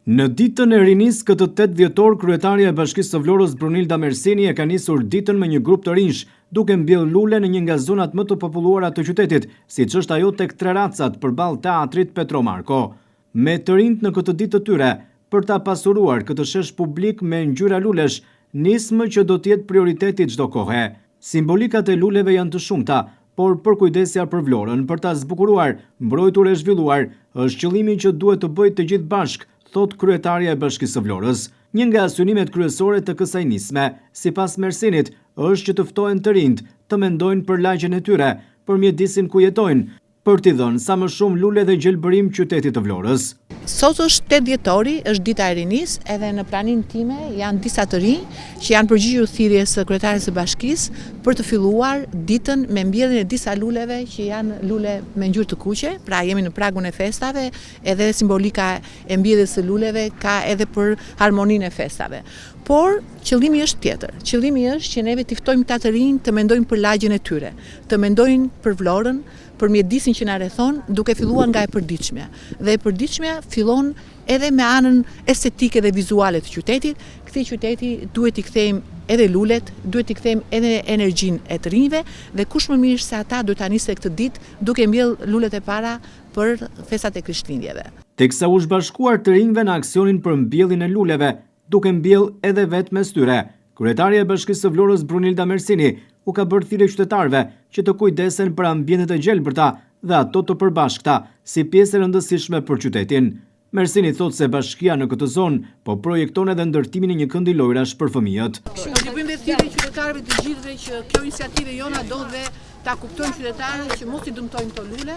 Në ditën e rinis këtë 8 dhjetor, kryetaria e Bashkisë së Vlorës Brunilda Mersini e ka nisur ditën me një grup të rinj, duke mbjellë lule në një nga zonat më të populluara të qytetit, siç është ajo tek Treracat përballë teatrit Petro Marko. Me të rinjt në këtë ditë të tyre, për ta pasuruar këtë shesh publik me ngjyra lulesh, nismë që do të jetë prioriteti çdo kohë. Simbolikat e luleve janë të shumta, por përkujdesja për Vlorën, për ta zbukuruar, mbrojtur e zhvilluar, është qëllimi që duhet të bëjë të gjithë bashkë, thot kryetaria e Bashkisë së Vlorës. Një nga synimet kryesore të kësaj nisme, sipas Mersinit, është që të ftohen të rinjt të mendojnë për lagjen e tyre, për mjedisin ku jetojnë, për t'i dhënë sa më shumë lule dhe gjelbërim qytetit të Vlorës. Sot është 8 dhjetori, është dita e rinis, edhe në pranin time janë disa të rinj që janë përgjigjur thirrjes së kryetares së bashkisë për të filluar ditën me mbjelljen e disa luleve që janë lule me ngjyrë të kuqe, pra jemi në pragun e festave, edhe simbolika e mbjelljes së luleve ka edhe për harmoninë e festave. Por qëllimi është tjetër. Qëllimi është që neve t'i ftojmë këta të rinj të mendojnë për lagjen e tyre, të mendojnë për Vlorën, për mjedisin që na rrethon, duke filluar nga e përditshmja. Dhe e përditshmja fillon edhe me anën estetike dhe vizuale të qytetit. Këtij qyteti duhet t'i kthejmë edhe lulet, duhet t'i kthejmë edhe energjinë e të rinjve, dhe kush më mirë se ata duhet ta nisë këtë ditë duke mbjell lulet e para për festat e Krishtlindjeve. Teksa u zhbashkuar të rinjve në aksionin për mbjelljen e luleve, duke mbjell edhe vetë mes tyre, kryetaria e Bashkisë së Vlorës Brunilda Mersini u ka bërë thirrje qytetarëve që të kujdesen për ambientet e gjelbërta dhe ato të përbashkëta si pjesë e rëndësishme për qytetin. Mersini thot se bashkia në këtë zonë po projekton edhe ndërtimin e një këndi lojrash për fëmijët. Ne bëjmë dhe thirrje qytetarëve të gjithëve që kjo iniciativë jona do dhe ta kuptojnë qytetarët që mos i dëmtojnë këto lule,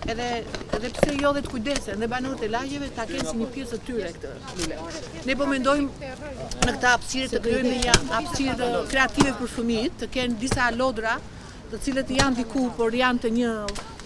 edhe pse jo dhe të kujdesen dhe banorët e lagjeve ta kenë si një pjesë të tyre këtë lule. Ne po mendojmë në këtë hapësirë të krijojmë një hapësirë kreative për fëmijët, të kenë disa lodra të cilët janë diku, por janë të një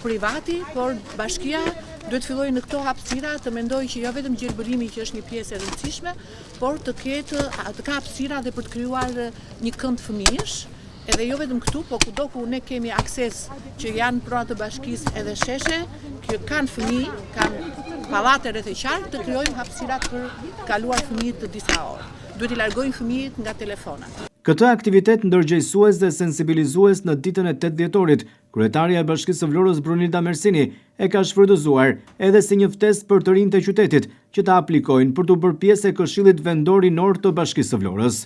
privati, por bashkia duhet fillojë në këto hapësira të mendojë që jo vetëm gjelbërimi që është një pjesë e rëndësishme, por të ka hapësira dhe për të krijuar një kënd fëmijësh. Edhe jo vetëm këtu, po kudo ku ne kemi akses që janë pronat të bashkisë edhe sheshe, që kanë fëmijë, kanë pallate rreth e qark, të krijojmë hapësirat për kaluar fëmijët të disa orë. Duhet i largojmë fëmijët nga telefonat. Këtë aktivitet ndërgjegjësues dhe sensibilizues në ditën e 8 dhjetorit, kryetaria e Bashkisë së Vlorës Brunilda Mersini e ka shfrytëzuar edhe si një ftesë për të rinjtë e qytetit që ta aplikojnë për të bërë pjesë e Këshillit Vendor Rinor të Bashkisë së Vlorës.